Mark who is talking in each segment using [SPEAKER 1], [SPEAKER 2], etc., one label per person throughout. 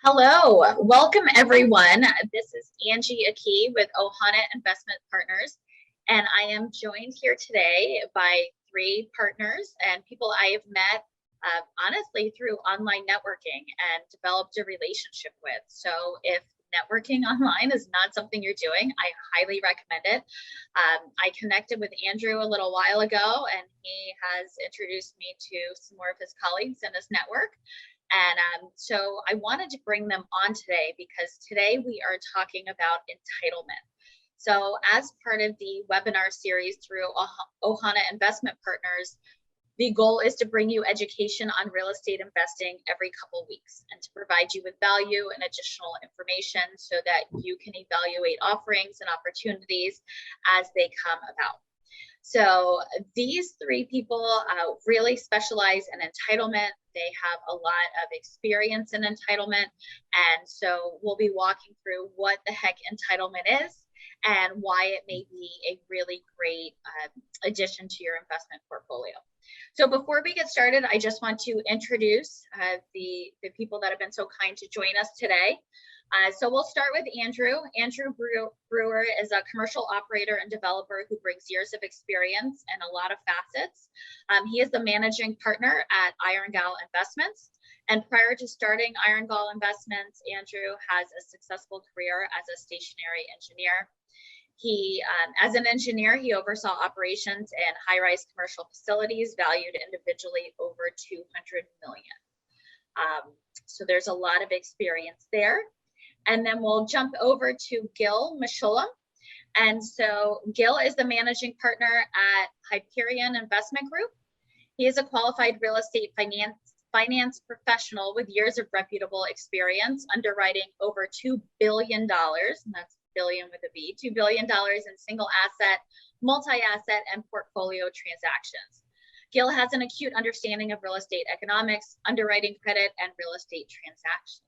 [SPEAKER 1] Hello, welcome everyone. This is Angie Aki with Ohana Investment Partners, and I am joined here today by three partners and people I have met honestly through online networking and developed a relationship with. So if networking online is not something you're doing, I highly recommend it. I connected with Andrew a little while ago, and he has introduced me to some more of his colleagues in his network. And so I wanted to bring them on today because today we are talking about entitlement. So as part of the webinar series through Ohana Investment Partners, the goal is to bring you education on real estate investing every couple weeks and to provide you with value and additional information so that you can evaluate offerings and opportunities as they come about. So these three people really specialize in entitlement. They have a lot of experience in entitlement. And so we'll be walking through what the heck entitlement is and why it may be a really great addition to your investment portfolio. So before we get started, I just want to introduce the people that have been so kind to join us today. So we'll start with Andrew. Andrew Brewer is a commercial operator and developer who brings years of experience and a lot of facets. He is the managing partner at Irongal Investments. And prior to starting Irongal Investments, Andrew has a successful career as a stationary engineer. He, as an engineer, he oversaw operations in high-rise commercial facilities valued individually over 200 million. So there's a lot of experience there. And then we'll jump over to Gil Mishulam. And so Gil is the managing partner at Hyperion Investment Group. He is a qualified real estate finance professional with years of reputable experience underwriting over $2 billion, and that's billion with a B, $2 billion in single asset, multi-asset, and portfolio transactions. Gil has an acute understanding of real estate economics, underwriting credit, and real estate transactions.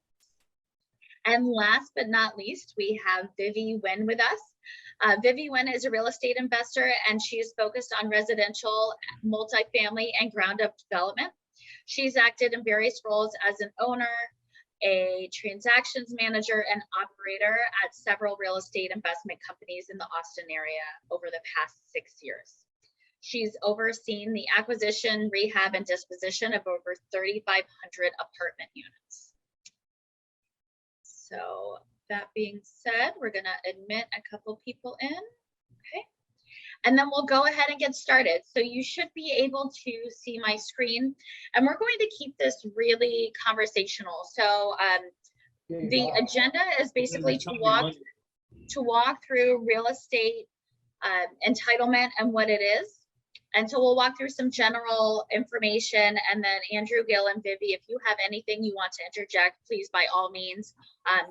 [SPEAKER 1] And last but not least, we have Vivi Nguyen with us. Vivi Nguyen is a real estate investor, and she is focused on residential, multifamily, and ground-up development. She's acted in various roles as an owner, a transactions manager, and operator at several real estate investment companies in the Austin area over the past 6 years. She's overseen the acquisition, rehab, and disposition of over 3,500 apartment units. So that being said, we're going to admit a couple people in. Okay. And then we'll go ahead and get started. So you should be able to see my screen, and we're going to keep this really conversational. So the agenda is basically to walk through real estate entitlement and what it is. And so we'll walk through some general information, and then Andrew, Gil, and Vivi, if you have anything you want to interject, please, by all means,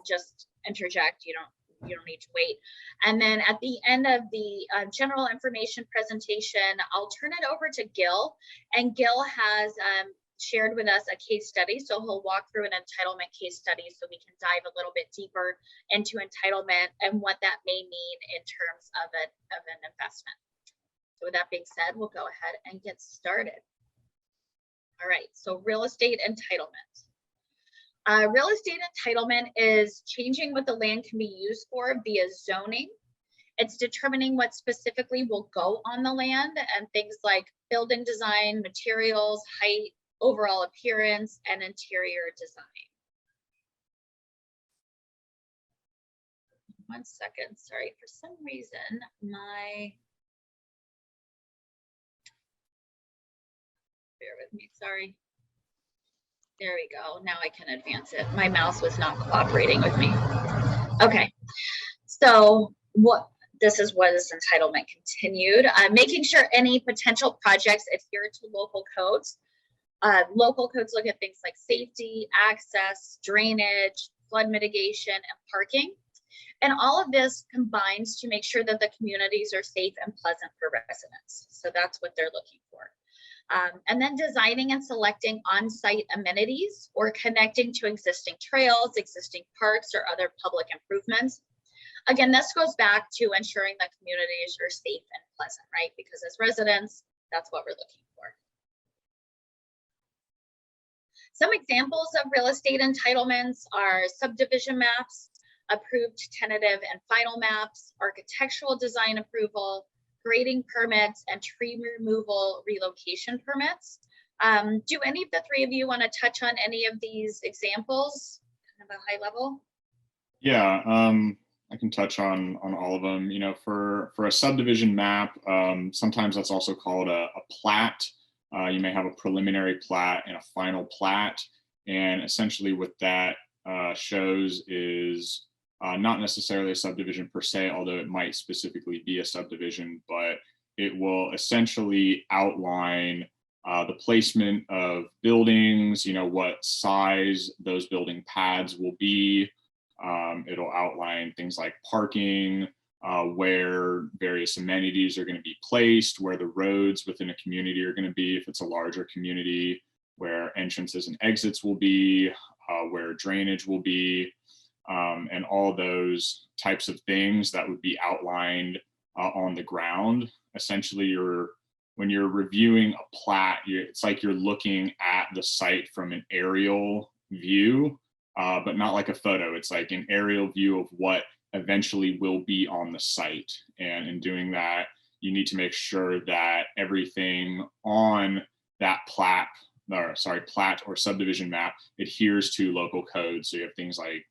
[SPEAKER 1] just interject. You don't need to wait. And then at the end of the general information presentation, I'll turn it over to Gil, and Gil has shared with us a case study. So he'll walk through an entitlement case study so we can dive a little bit deeper into entitlement and what that may mean in terms of an investment. So with that being said, we'll go ahead and get started. All right, so real estate entitlement. Real estate entitlement is changing what the land can be used for via zoning. It's determining what specifically will go on the land and things like building design, materials, height, overall appearance, and interior design. One second, sorry, for some reason, bear with me, sorry. There we go, now I can advance it. My mouse was not cooperating with me. Okay, so this is what is entitlement continued. Making sure any potential projects adhere to local codes. Local codes look at things like safety, access, drainage, flood mitigation, and parking. And all of this combines to make sure that the communities are safe and pleasant for residents. So that's what they're looking for. And then designing and selecting on-site amenities or connecting to existing trails, existing parks, or other public improvements. Again, this goes back to ensuring that communities are safe and pleasant, right? Because as residents, that's what we're looking for. Some examples of real estate entitlements are subdivision maps, approved tentative and final maps, architectural design approval, grading permits, and tree removal relocation permits. Do any of the three of you want to touch on any of these examples, kind of a high level?
[SPEAKER 2] Yeah, I can touch on all of them. For a subdivision map, sometimes that's also called a plat. You may have a preliminary plat and a final plat, and essentially what that shows is not necessarily a subdivision per se, although it might specifically be a subdivision, but it will essentially outline the placement of buildings, what size those building pads will be. It'll outline things like parking, where various amenities are going to be placed, where the roads within a community are going to be, if it's a larger community, where entrances and exits will be, where drainage will be, and all those types of things that would be outlined on the ground. Essentially, when you're reviewing a plat, it's like you're looking at the site from an aerial view, but not like a photo. It's like an aerial view of what eventually will be on the site. And in doing that, you need to make sure that everything on that plat or subdivision map adheres to local codes. So you have things like,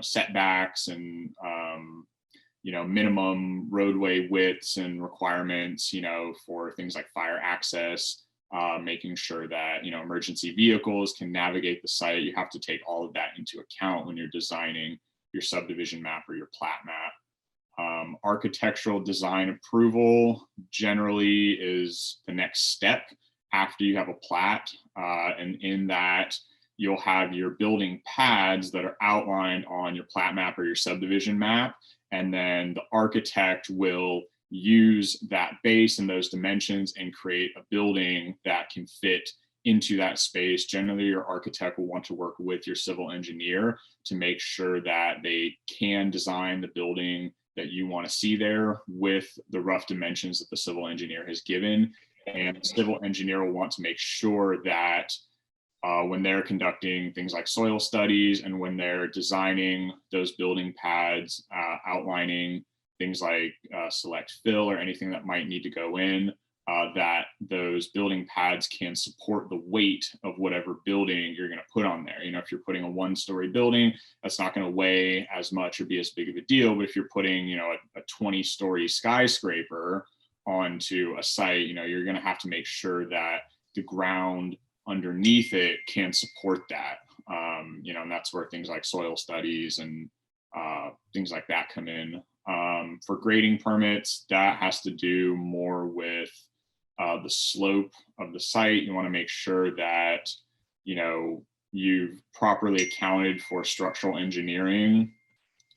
[SPEAKER 2] setbacks and, minimum roadway widths and requirements, for things like fire access, making sure that, emergency vehicles can navigate the site. You have to take all of that into account when you're designing your subdivision map or your plat map. Architectural design approval generally is the next step after you have a plat. And in that, you'll have your building pads that are outlined on your plat map or your subdivision map. And then the architect will use that base and those dimensions and create a building that can fit into that space. Generally, your architect will want to work with your civil engineer to make sure that they can design the building that you want to see there with the rough dimensions that the civil engineer has given. And the civil engineer will want to make sure that when they're conducting things like soil studies and when they're designing those building pads, outlining things like select fill or anything that might need to go in, that those building pads can support the weight of whatever building you're going to put on there. If you're putting a one-story building, that's not going to weigh as much or be as big of a deal. But if you're putting, a 20-story skyscraper onto a site, you're going to have to make sure that the ground underneath it can support that. And that's where things like soil studies and things like that come in. For grading permits, that has to do more with the slope of the site. You want to make sure that, you've properly accounted for structural engineering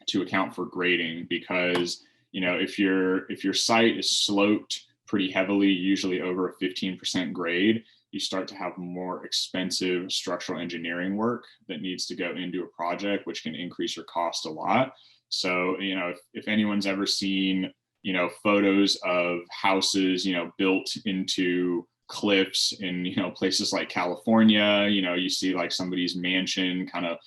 [SPEAKER 2] to account for grading, because, if your site is sloped pretty heavily, usually over a 15% grade, you start to have more expensive structural engineering work that needs to go into a project, which can increase your cost a lot. So, if anyone's ever seen, photos of houses, built into cliffs in, places like California, you see like somebody's mansion kind of,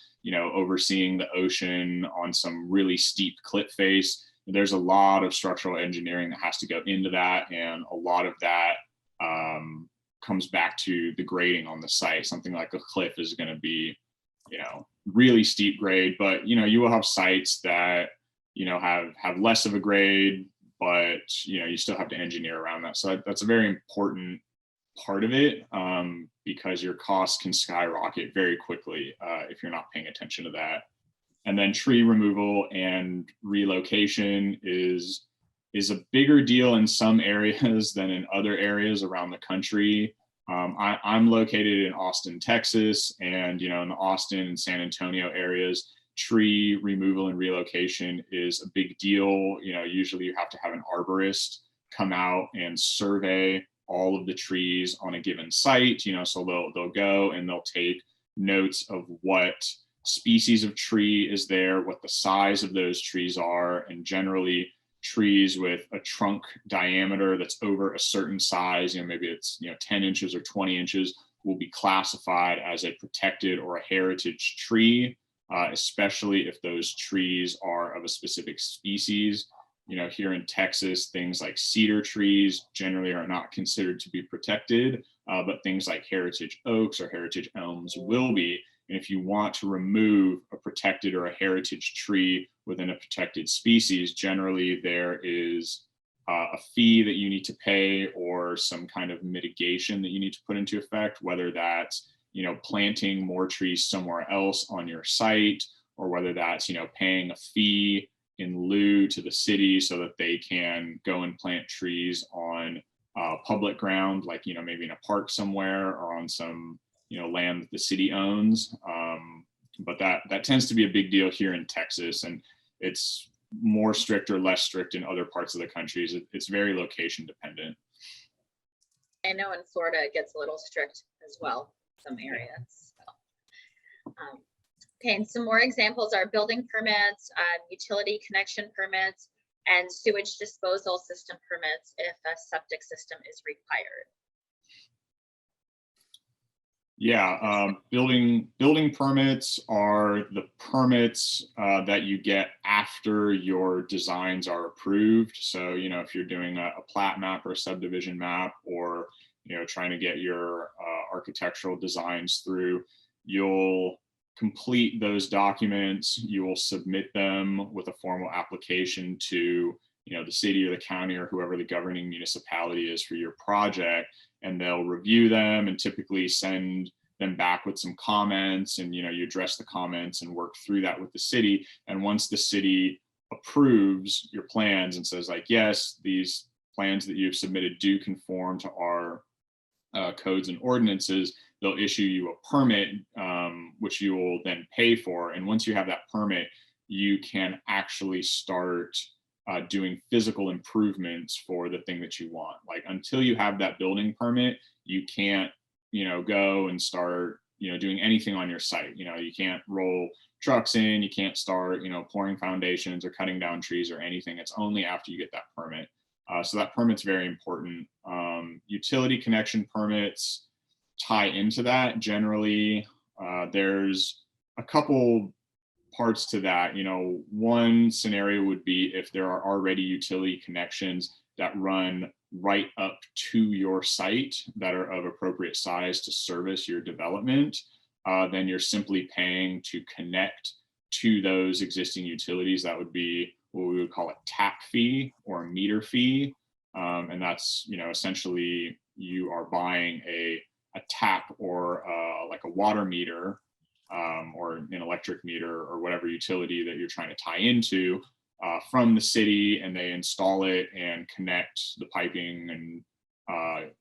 [SPEAKER 2] overseeing the ocean on some really steep cliff face. There's a lot of structural engineering that has to go into that. And a lot of that comes back to the grading on the site. Something like a cliff is going to be, really steep grade, but you will have sites that have less of a grade, but you still have to engineer around that. So that's a very important part of it, because your costs can skyrocket very quickly if you're not paying attention to that. And then tree removal and relocation is a bigger deal in some areas than in other areas around the country. I'm located in Austin, Texas, and in the Austin and San Antonio areas, tree removal and relocation is a big deal. Usually you have to have an arborist come out and survey all of the trees on a given site. So they'll go and they'll take notes of what species of tree is there, what the size of those trees are, and generally trees with a trunk diameter that's over a certain size, maybe it's 10 inches or 20 inches, will be classified as a protected or a heritage tree, especially if those trees are of a specific species. Here in Texas, things like cedar trees generally are not considered to be protected, but things like heritage oaks or heritage elms will be. And if you want to remove a protected or a heritage tree within a protected species, generally there is a fee that you need to pay or some kind of mitigation that you need to put into effect, whether that's, planting more trees somewhere else on your site, or whether that's, paying a fee in lieu to the city so that they can go and plant trees on public ground, like, maybe in a park somewhere or on some, land that the city owns. But that tends to be a big deal here in Texas, and it's more strict or less strict in other parts of the country. It's very location dependent.
[SPEAKER 1] I know in Florida it gets a little strict as well, some areas. So. Okay, and some more examples are building permits, utility connection permits, and sewage disposal system permits if a septic system is required.
[SPEAKER 2] Yeah, building permits are the permits that you get after your designs are approved. So, if you're doing a plat map or a subdivision map, or, trying to get your architectural designs through, you'll complete those documents. You will submit them with a formal application to, the city or the county or whoever the governing municipality is for your project, and they'll review them and typically send them back with some comments, and you address the comments and work through that with the city. And once the city approves your plans and says, like, yes, these plans that you've submitted do conform to our codes and ordinances, they'll issue you a permit, which you will then pay for. And once you have that permit, you can actually start doing physical improvements for the thing that you want. Like, until you have that building permit, you can't, go and start, doing anything on your site. You can't roll trucks in, you can't start, pouring foundations or cutting down trees or anything. It's only after you get that permit. So that permit's very important. Utility connection permits tie into that. Generally, there's a couple parts to that. One scenario would be if there are already utility connections that run right up to your site that are of appropriate size to service your development, then you're simply paying to connect to those existing utilities. That would be what we would call a tap fee or a meter fee. And that's, essentially you are buying a tap or like a water meter, or an electric meter or whatever utility that you're trying to tie into from the city, and they install it and connect the piping and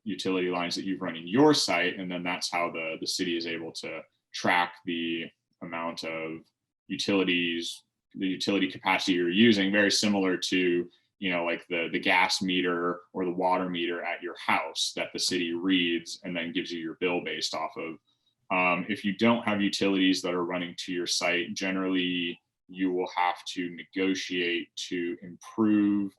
[SPEAKER 2] utility lines that you've run in your site. And then that's how the city is able to track the amount of utilities, the utility capacity you're using, very similar to, like the gas meter or the water meter at your house that the city reads and then gives you your bill based off of. If you don't have utilities that are running to your site, generally you will have to negotiate to improve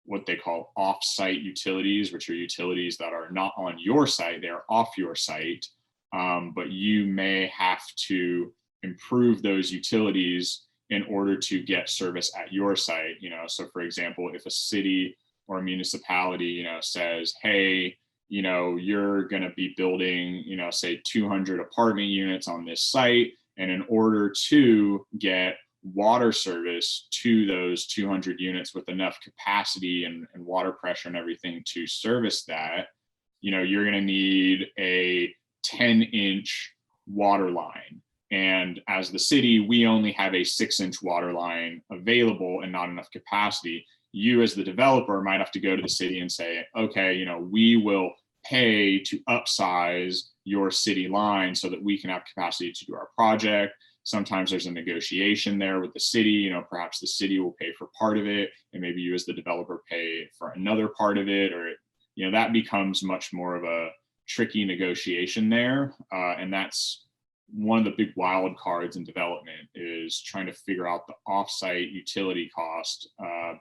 [SPEAKER 2] what they call off-site utilities, which are utilities that are not on your site, they're off your site, but you may have to improve those utilities in order to get service at your site. So for example, if a city or a municipality, says, hey, you're going to be building, say 200 apartment units on this site, and in order to get water service to those 200 units with enough capacity and water pressure and everything to service that, you're going to need a 10-inch water line. And as the city, we only have a 6-inch water line available and not enough capacity. You as the developer might have to go to the city and say, okay, we will pay to upsize your city line so that we can have capacity to do our project. Sometimes there's a negotiation there with the city, perhaps the city will pay for part of it, and maybe you as the developer pay for another part of it, or, that becomes much more of a tricky negotiation there. And that's one of the big wild cards in development, is trying to figure out the offsite utility cost,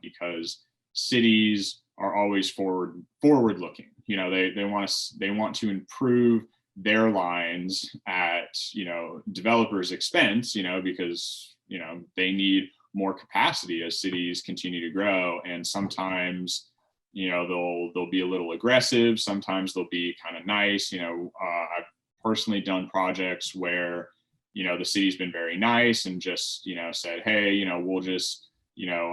[SPEAKER 2] because cities are always forward looking. They want to improve their lines at, developers' expense, because, they need more capacity as cities continue to grow. And sometimes, they'll be a little aggressive. Sometimes they'll be kind of nice. I've personally done projects where, the city's been very nice and just, said, hey, we'll just,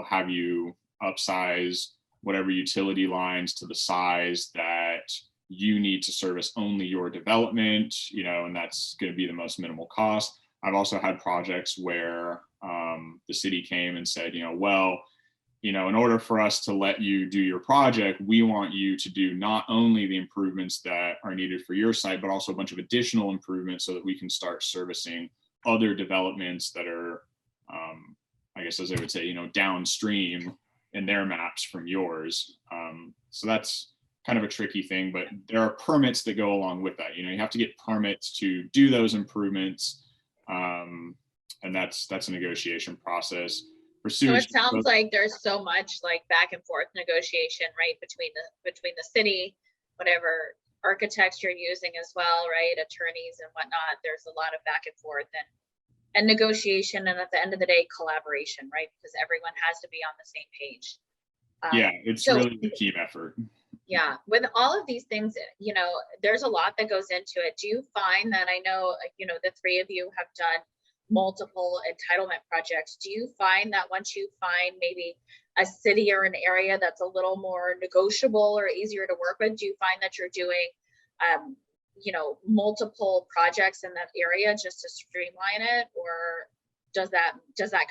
[SPEAKER 2] have you upsize whatever utility lines to the size that you need to service only your development, and that's going to be the most minimal cost. I've also had projects where the city came and said, well, in order for us to let you do your project, we want you to do not only the improvements that are needed for your site, but also a bunch of additional improvements so that we can start servicing other developments that are, I guess, as I would say, downstream in their maps from yours. So that's kind of a tricky thing, but there are permits that go along with that. You have to get permits to do those improvements. And that's a negotiation process.
[SPEAKER 1] So it sounds like there's so much like back and forth negotiation, right, between the city, whatever architects you're using as well, right, attorneys and whatnot. There's a lot of back and forth and negotiation, and at the end of the day, collaboration, right, because everyone has to be on the same page.
[SPEAKER 2] Yeah, it's really a team effort.
[SPEAKER 1] Yeah, with all of these things, there's a lot that goes into it. Do you find that, I know, the three of you have done multiple entitlement projects. Do you find that once you find maybe a city or an area that's a little more negotiable or easier to work with, do you find that you're doing, multiple projects in that area just to streamline it, or does that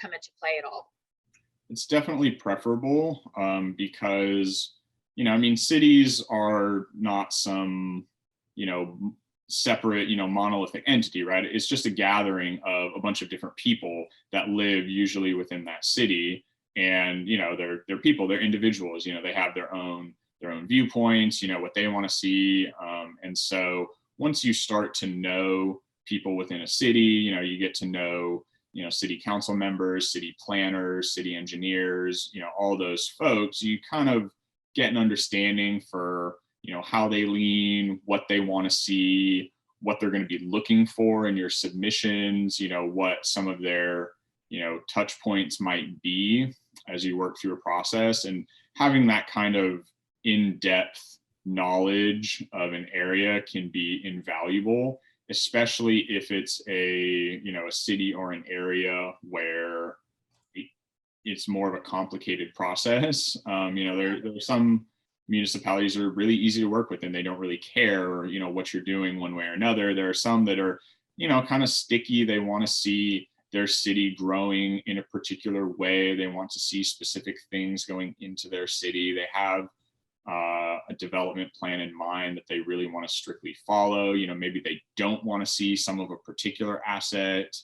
[SPEAKER 1] come into play at all?
[SPEAKER 2] It's definitely preferable because, cities are not some, separate, monolithic entity, right? It's just a gathering of a bunch of different people that live usually within that city. And, they're people, they're individuals, they have their own viewpoints, what they want to see. And so once you start to know people within a city, you get to know, city council members, city planners, city engineers, all those folks, you kind of get an understanding for, how they lean, what they want to see, what they're going to be looking for in your submissions, what some of their, touch points might be as you work through a process. And having that kind of in-depth knowledge of an area can be invaluable, especially if it's a city or an area where it's more of a complicated process. There's some municipalities are really easy to work with and they don't really care, what you're doing one way or another. There are some that are, kind of sticky. They want to see their city growing in a particular way. They want to see specific things going into their city. They have a development plan in mind that they really want to strictly follow. Maybe they don't want to see some of a particular asset,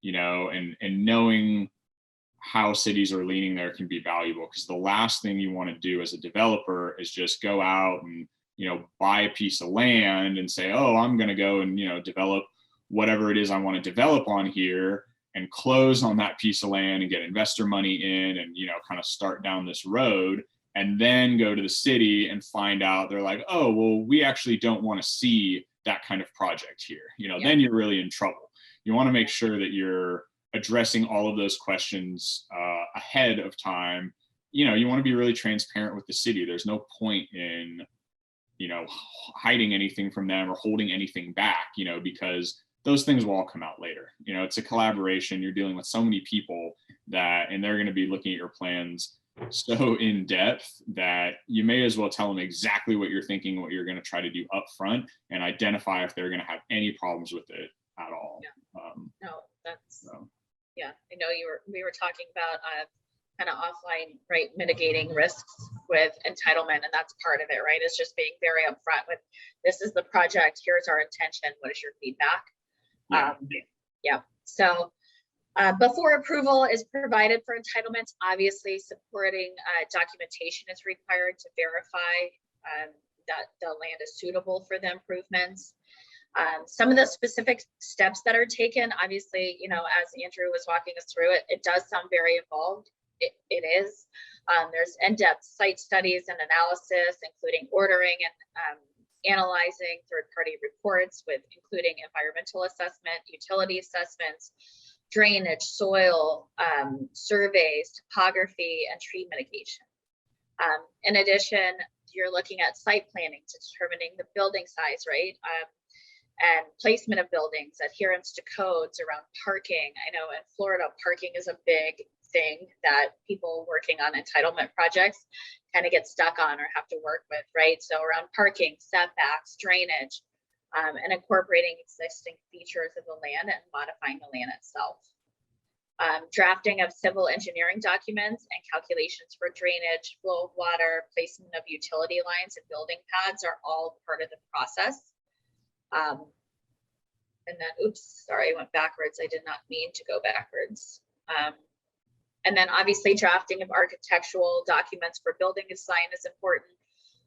[SPEAKER 2] and knowing how cities are leaning there can be valuable, because the last thing you want to do as a developer is just go out and, buy a piece of land and say, oh, I'm going to go and, develop whatever it is I want to develop on here, and close on that piece of land and get investor money in and, kind of start down this road, and then go to the city and find out they're like, oh, well, we actually don't want to see that kind of project here. Then you're really in trouble. You want to make sure that you're addressing all of those questions ahead of time. You want to be really transparent with the city. There's no point in, hiding anything from them or holding anything back, because those things will all come out later. It's a collaboration. You're dealing with so many people and they're going to be looking at your plans so in depth that you may as well tell them exactly what you're thinking, what you're going to try to do up front, and identify if they're going to have any problems with it at all.
[SPEAKER 1] Yeah, I know we were talking about kind of offline, right, mitigating risks with entitlement, and that's part of it, right? It's just being very upfront with, this is the project, here's our intention, what is your feedback? So before approval is provided for entitlements, obviously supporting documentation is required to verify that the land is suitable for the improvements. Some of the specific steps that are taken, obviously, as Andrew was walking us through it, it does sound very involved. It is. There's in-depth site studies and analysis, including ordering and analyzing third-party reports with including environmental assessment, utility assessments, drainage, soil surveys, topography, and tree mitigation. In addition, you're looking at site planning to determining the building size, right? And placement of buildings, adherence to codes around parking. I know in Florida, parking is a big thing that people working on entitlement projects kind of get stuck on or have to work with, right? So around parking, setbacks, drainage, and incorporating existing features of the land and modifying the land itself. Drafting of civil engineering documents and calculations for drainage, flow of water, placement of utility lines and building pads are all part of the process. And then, oops, sorry, I went backwards. I did not mean to go backwards. And then obviously drafting of architectural documents for building design is important.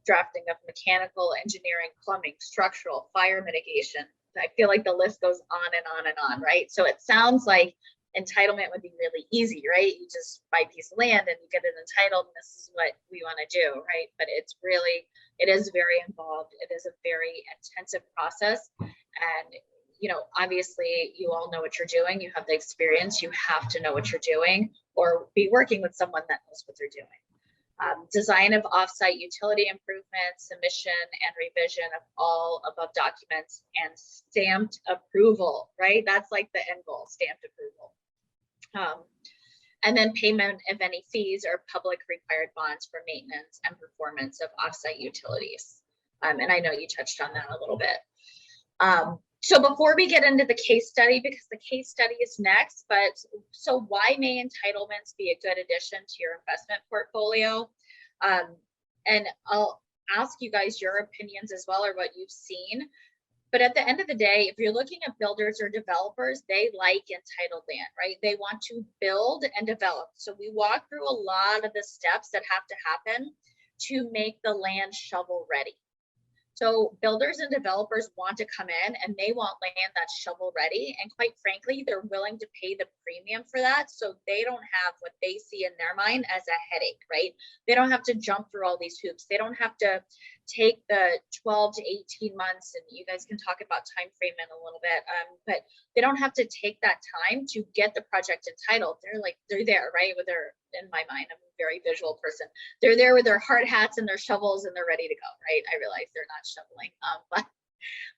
[SPEAKER 1] Drafting of mechanical, engineering, plumbing, structural, fire mitigation. I feel like the list goes on and on and on, right? So it sounds like entitlement would be really easy, right? You just buy a piece of land and you get it entitled and this is what we want to do, right? But it's really, it is very involved. It is a very intensive process. And, you know, obviously you all know what you're doing. You have the experience, you have to know what you're doing or be working with someone that knows what they're doing. Design of offsite utility improvements, submission and revision of all above documents, and stamped approval, right? That's like the end goal, stamped approval. And then payment of any fees or public required bonds for maintenance and performance of offsite utilities. And I know you touched on that a little bit. So before we get into the case study, because the case study is next, but so why may entitlements be a good addition to your investment portfolio? And I'll ask you guys your opinions as well, or what you've seen. But at the end of the day, if you're looking at builders or developers, they like entitled land, right? They want to build and develop. So we walk through a lot of the steps that have to happen to make the land shovel ready. So builders and developers want to come in and they want land that's shovel ready. And quite frankly, they're willing to pay the premium for that. So they don't have what they see in their mind as a headache, right? They don't have to jump through all these hoops. They don't have to take the 12 to 18 months, and you guys can talk about time frame in a little bit, but they don't have to take that time to get the project entitled. They're there, right? With their, in my mind, I'm a very visual person. They're there with their hard hats and their shovels and they're ready to go, right? I realize they're not shoveling,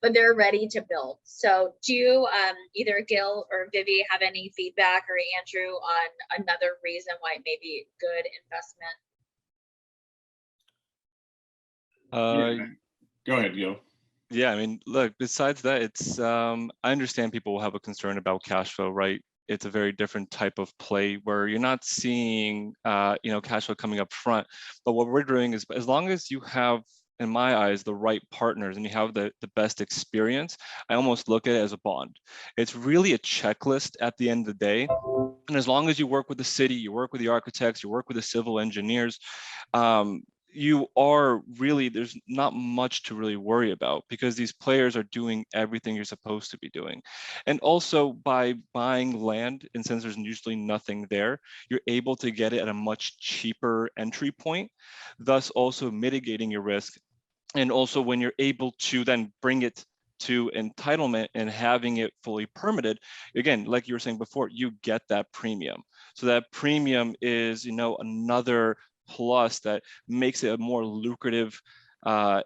[SPEAKER 1] but they're ready to build. So do you, either Gil or Vivi, have any feedback, or Andrew, on another reason why it may be good investment?
[SPEAKER 2] Yeah. Go ahead, Gil.
[SPEAKER 3] Yeah, I mean, look, besides that, it's, I understand people will have a concern about cash flow, right? It's a very different type of play where you're not seeing, cash flow coming up front. But what we're doing is, as long as you have, in my eyes, the right partners and you have the best experience, I almost look at it as a bond. It's really a checklist at the end of the day. And as long as you work with the city, you work with the architects, you work with the civil engineers, you are really, there's not much to really worry about because these players are doing everything you're supposed to be doing. And also by buying land, and since there's usually nothing there, you're able to get it at a much cheaper entry point, thus also mitigating your risk. And also when you're able to then bring it to entitlement and having it fully permitted, again, like you were saying before, you get that premium. So that premium is, another plus that makes it a more lucrative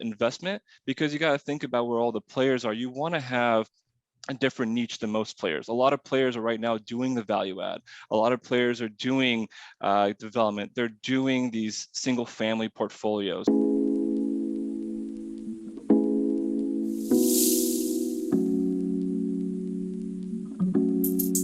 [SPEAKER 3] investment, because you got to think about where all the players are. You want to have a different niche than most players. A lot of players are right now doing the value add. A lot of players are doing development. They're doing these single family portfolios.